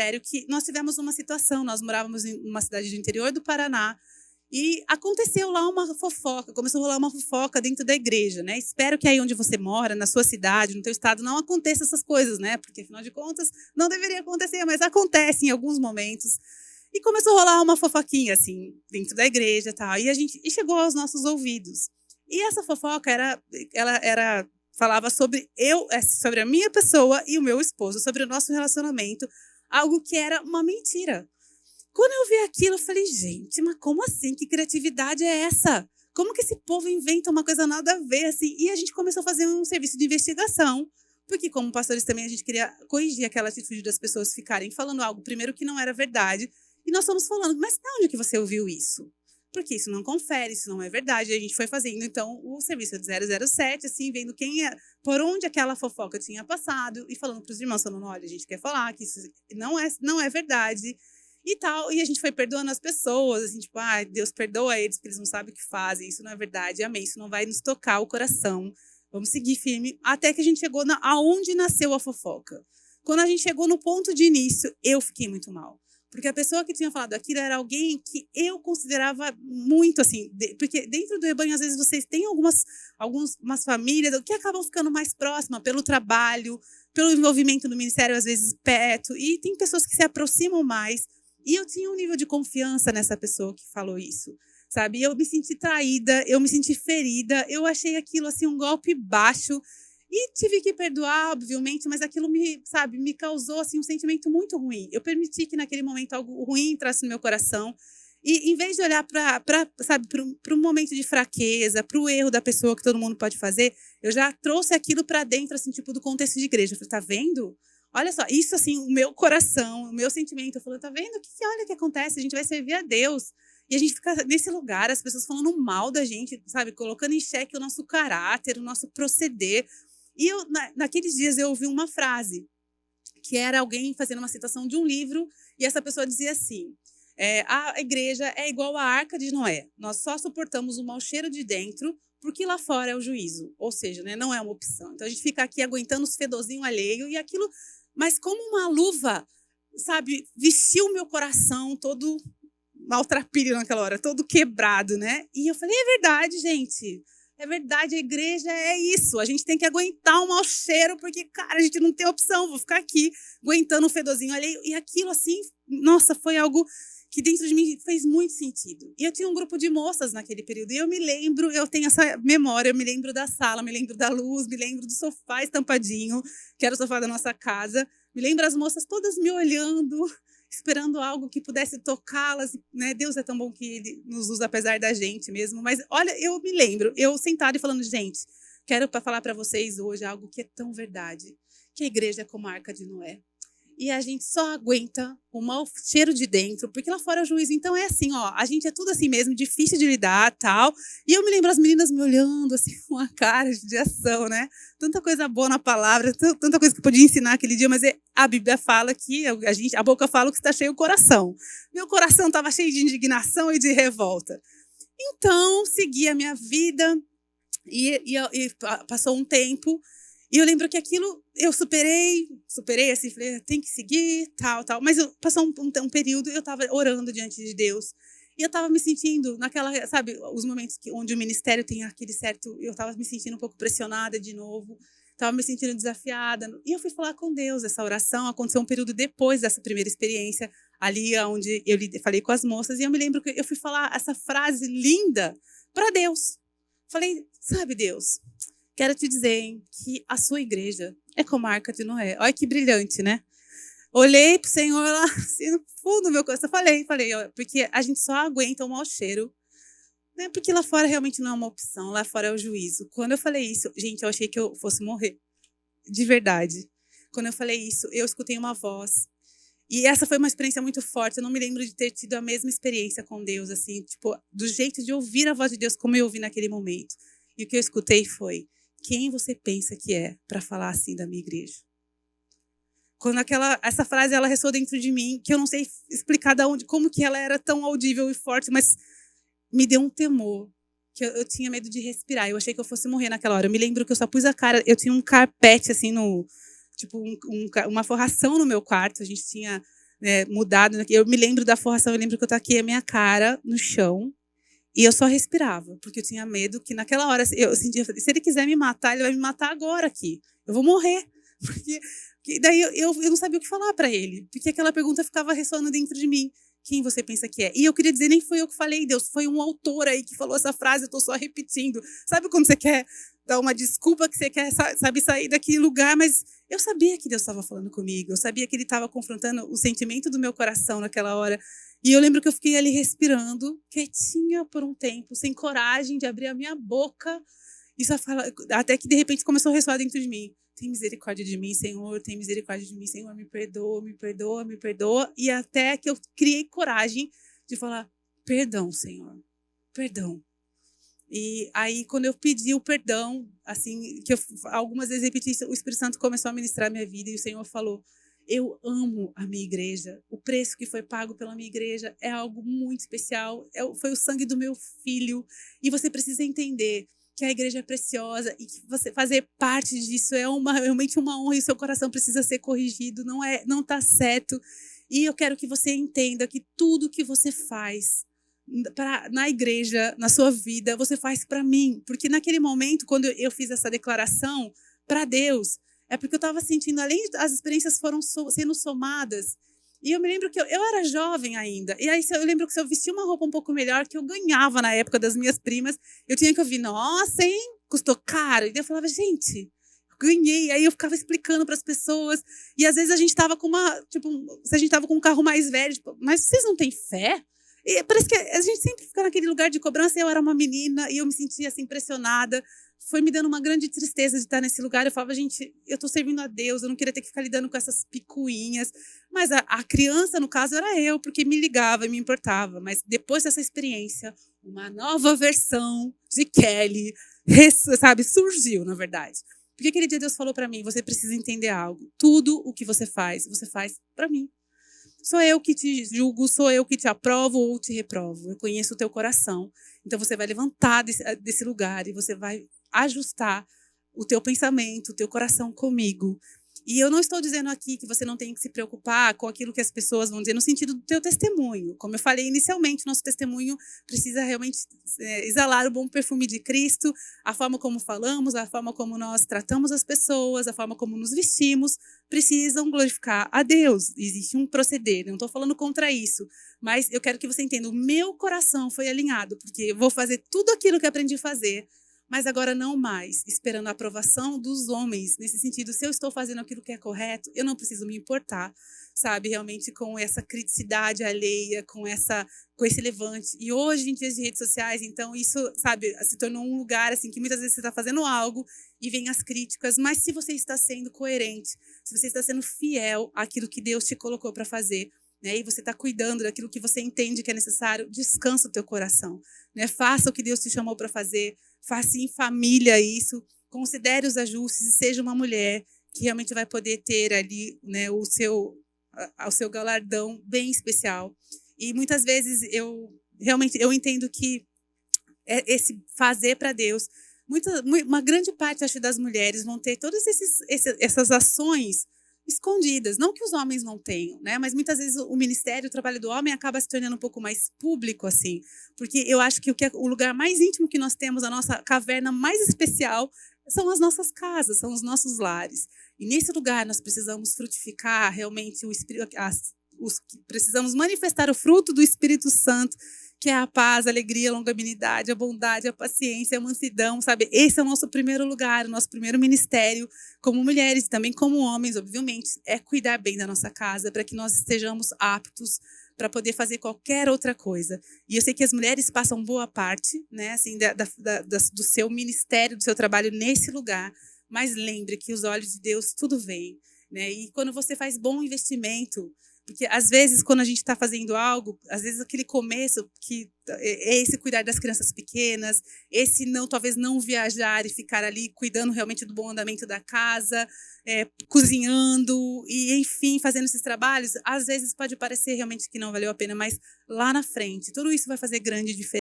sério que nós tivemos uma situação, nós morávamos em uma cidade do interior do Paraná, e aconteceu lá uma fofoca, começou a rolar uma fofoca dentro da igreja, né? Espero que aí onde você mora, na sua cidade, no teu estado, não aconteça essas coisas, né? Porque, afinal de contas, não deveria acontecer, mas acontece em alguns momentos. E começou a rolar uma fofoquinha, assim, dentro da igreja e tal, e chegou aos nossos ouvidos. E essa fofoca falava sobre a minha pessoa e o meu esposo, sobre o nosso relacionamento, algo que era uma mentira. Quando eu vi aquilo, eu falei, gente, mas como assim? Que criatividade é essa? Como que esse povo inventa uma coisa nada a ver, assim? E a gente começou a fazer um serviço de investigação, porque como pastores também a gente queria corrigir aquela atitude das pessoas ficarem falando algo, primeiro, que não era verdade, e nós fomos falando, mas de onde que você ouviu isso? Porque isso não confere, isso não é verdade. E a gente foi fazendo, então, o serviço de 007, assim, vendo por onde aquela fofoca tinha passado, e falando para os irmãos, falando, olha, a gente quer falar que isso não é verdade, e tal, e a gente foi perdoando as pessoas, assim, tipo, Deus perdoa eles, porque eles não sabem o que fazem, isso não é verdade, amém, isso não vai nos tocar o coração, vamos seguir firme, até que a gente chegou aonde nasceu a fofoca. Quando a gente chegou no ponto de início, eu fiquei muito mal, porque a pessoa que tinha falado aquilo era alguém que eu considerava muito, assim, porque dentro do rebanho, às vezes, vocês têm algumas famílias que acabam ficando mais próximas pelo trabalho, pelo envolvimento no ministério, às vezes, perto, e tem pessoas que se aproximam mais. E eu tinha um nível de confiança nessa pessoa que falou isso, sabe? Eu me senti traída, eu me senti ferida, eu achei aquilo, assim, um golpe baixo. E tive que perdoar, obviamente, mas aquilo me causou, assim, um sentimento muito ruim. Eu permiti que naquele momento algo ruim entrasse no meu coração. E em vez de olhar para um momento de fraqueza, para o erro da pessoa que todo mundo pode fazer, eu já trouxe aquilo para dentro, assim, tipo, do contexto de igreja. Eu falei, tá vendo? Olha só, isso, assim, o meu coração, o meu sentimento. Eu falei, tá vendo? Olha o que acontece? A gente vai servir a Deus. E a gente fica nesse lugar, as pessoas falando mal da gente, sabe? Colocando em xeque o nosso caráter, o nosso proceder. E naqueles dias eu ouvi uma frase, que era alguém fazendo uma citação de um livro, e essa pessoa dizia assim, a igreja é igual à Arca de Noé. Nós só suportamos o mau cheiro de dentro, porque lá fora é o juízo. Ou seja, né, não é uma opção. Então a gente fica aqui aguentando os fedozinhos alheios, e aquilo... Mas como uma luva, sabe, vestiu o meu coração todo maltrapilho naquela hora, todo quebrado, né? E eu falei, é verdade, gente. É verdade, a igreja é isso. A gente tem que aguentar o mau cheiro, porque, cara, a gente não tem opção. Vou ficar aqui aguentando um fedorzinho alheio. E aquilo, assim, nossa, foi algo que dentro de mim fez muito sentido. E eu tinha um grupo de moças naquele período. E eu tenho essa memória, eu me lembro da sala, me lembro da luz, me lembro do sofá estampadinho, que era o sofá da nossa casa. Me lembro as moças todas me olhando, esperando algo que pudesse tocá-las, né? Deus é tão bom que Ele nos usa apesar da gente mesmo. Mas, olha, eu me lembro, eu sentada e falando, gente, quero falar para vocês hoje algo que é tão verdade, que a igreja é como a Arca de Noé. E a gente só aguenta o mau cheiro de dentro, porque lá fora é o juízo. Então é assim, ó, a gente é tudo assim mesmo, difícil de lidar, tal. E eu me lembro as meninas me olhando assim com uma cara de ação, né? Tanta coisa boa na palavra, tanta coisa que eu podia ensinar aquele dia, mas a Bíblia fala que a boca fala que está cheio o coração. Meu coração estava cheio de indignação e de revolta. Então, segui a minha vida e passou um tempo. E eu lembro que aquilo eu superei assim, falei, tem que seguir, tal. Mas passou um período, eu estava orando diante de Deus. E eu estava me sentindo naquela, sabe, os momentos onde o ministério tem aquele certo... Eu estava me sentindo um pouco pressionada de novo, estava me sentindo desafiada. E eu fui falar com Deus. Essa oração aconteceu um período depois dessa primeira experiência, ali onde eu falei com as moças. E eu me lembro que eu fui falar essa frase linda para Deus. Falei, sabe, Deus... Quero te dizer, hein, que a sua igreja é como a Arca de Noé. Olha que brilhante, né? Olhei para o Senhor lá, assim, no fundo do meu coração. Falei, ó, porque a gente só aguenta o mau cheiro, né? Porque lá fora realmente não é uma opção, lá fora é o juízo. Quando eu falei isso, gente, eu achei que eu fosse morrer. De verdade. Quando eu falei isso, eu escutei uma voz. E essa foi uma experiência muito forte. Eu não me lembro de ter tido a mesma experiência com Deus, assim, tipo, do jeito de ouvir a voz de Deus como eu ouvi naquele momento. E o que eu escutei foi: quem você pensa que é para falar assim da minha igreja? Quando essa frase ela ressoou dentro de mim, que eu não sei explicar como que ela era tão audível e forte, mas me deu um temor, que eu tinha medo de respirar. Eu achei que eu fosse morrer naquela hora. Eu me lembro que eu só pus a cara, eu tinha um carpete assim uma forração no meu quarto. A gente tinha né, mudado. Eu me lembro da forração, eu lembro que eu taquei a minha cara no chão e eu só respirava, porque eu tinha medo que naquela hora eu sentia, se ele quiser me matar, ele vai me matar agora aqui. Eu vou morrer. Porque daí eu não sabia o que falar para ele, porque aquela pergunta ficava ressoando dentro de mim. Quem você pensa que é? E eu queria dizer, nem foi eu que falei, Deus, foi um autor aí que falou essa frase, eu estou só repetindo. Sabe quando você quer dar uma desculpa, que você quer, sabe, sair daquele lugar, mas eu sabia que Deus estava falando comigo, eu sabia que Ele estava confrontando o sentimento do meu coração naquela hora. E eu lembro que eu fiquei ali respirando, quietinha por um tempo, sem coragem de abrir a minha boca, e só fala, até que de repente começou a ressoar dentro de mim. Tem misericórdia de mim, Senhor, tem misericórdia de mim, Senhor, me perdoa, me perdoa, me perdoa. E até que eu criei coragem de falar, perdão, Senhor, perdão. E aí, quando eu pedi o perdão, assim, que eu algumas vezes repeti, o Espírito Santo começou a ministrar a minha vida e o Senhor falou, eu amo a minha igreja, o preço que foi pago pela minha igreja é algo muito especial, foi o sangue do meu filho, e você precisa entender que a igreja é preciosa e que você fazer parte disso é realmente uma honra e o seu coração precisa ser corrigido, não está certo. E eu quero que você entenda que tudo que você faz na igreja, na sua vida, você faz para mim. Porque naquele momento, quando eu fiz essa declaração para Deus, é porque eu estava sentindo, além das experiências foram sendo somadas, e eu me lembro que eu era jovem ainda. E aí eu lembro que se eu vestia uma roupa um pouco melhor, que eu ganhava na época das minhas primas, eu tinha que ouvir, nossa, hein? Custou caro. E eu falava, gente, ganhei. Aí eu ficava explicando para as pessoas. E às vezes a gente estava com se a gente estava com um carro mais velho, tipo, mas vocês não têm fé? E parece que a gente sempre fica naquele lugar de cobrança. Eu era uma menina e eu me sentia assim pressionada. Foi me dando uma grande tristeza de estar nesse lugar. Eu falava, gente, eu estou servindo a Deus, eu não queria ter que ficar lidando com essas picuinhas. Mas a criança, no caso, era eu, porque me ligava e me importava. Mas depois dessa experiência, uma nova versão de Kelly, sabe, surgiu, na verdade. Porque aquele dia Deus falou para mim, você precisa entender algo. Tudo o que você faz para mim. Sou eu que te julgo, sou eu que te aprovo ou te reprovo. Eu conheço o teu coração. Então você vai levantar desse lugar e você vai ajustar o teu pensamento, o teu coração comigo. E eu não estou dizendo aqui que você não tem que se preocupar com aquilo que as pessoas vão dizer no sentido do teu testemunho. Como eu falei inicialmente, nosso testemunho precisa realmente exalar o bom perfume de Cristo, a forma como falamos, a forma como nós tratamos as pessoas, a forma como nos vestimos, precisam glorificar a Deus. Existe um proceder, não estou falando contra isso, mas eu quero que você entenda, o meu coração foi alinhado, porque eu vou fazer tudo aquilo que aprendi a fazer, mas agora não mais esperando a aprovação dos homens, nesse sentido, se eu estou fazendo aquilo que é correto, eu não preciso me importar, sabe, realmente com essa criticidade alheia, com esse levante. E hoje, em dias de redes sociais, então isso, sabe, se tornou um lugar assim que muitas vezes você está fazendo algo e vem as críticas, mas se você está sendo coerente, se você está sendo fiel àquilo que Deus te colocou para fazer, né, e você está cuidando daquilo que você entende que é necessário, descansa o teu coração, né, faça o que Deus te chamou para fazer, faça em família isso, considere os ajustes e seja uma mulher que realmente vai poder ter ali, né, o seu galardão bem especial. E muitas vezes eu entendo que esse fazer para Deus, uma grande parte, acho, das mulheres vão ter todas essas ações escondidas, não que os homens não tenham, né? Mas muitas vezes o ministério, o trabalho do homem acaba se tornando um pouco mais público, assim, porque eu acho que o lugar mais íntimo que nós temos, a nossa caverna mais especial, são as nossas casas, são os nossos lares. E nesse lugar nós precisamos frutificar realmente o Espírito, precisamos manifestar o fruto do Espírito Santo, que é a paz, a alegria, a longanimidade, a bondade, a paciência, a mansidão, sabe? Esse é o nosso primeiro lugar, o nosso primeiro ministério, como mulheres e também como homens, obviamente, é cuidar bem da nossa casa, para que nós estejamos aptos para poder fazer qualquer outra coisa. E eu sei que as mulheres passam boa parte, né, assim, do seu ministério, do seu trabalho nesse lugar, mas lembre que os olhos de Deus tudo vem, né? E quando você faz bom investimento, porque às vezes quando a gente está fazendo algo, às vezes aquele começo que é esse cuidar das crianças pequenas, esse talvez não viajar e ficar ali cuidando realmente do bom andamento da casa, cozinhando e enfim fazendo esses trabalhos, às vezes pode parecer realmente que não valeu a pena, mas lá na frente tudo isso vai fazer grande diferença.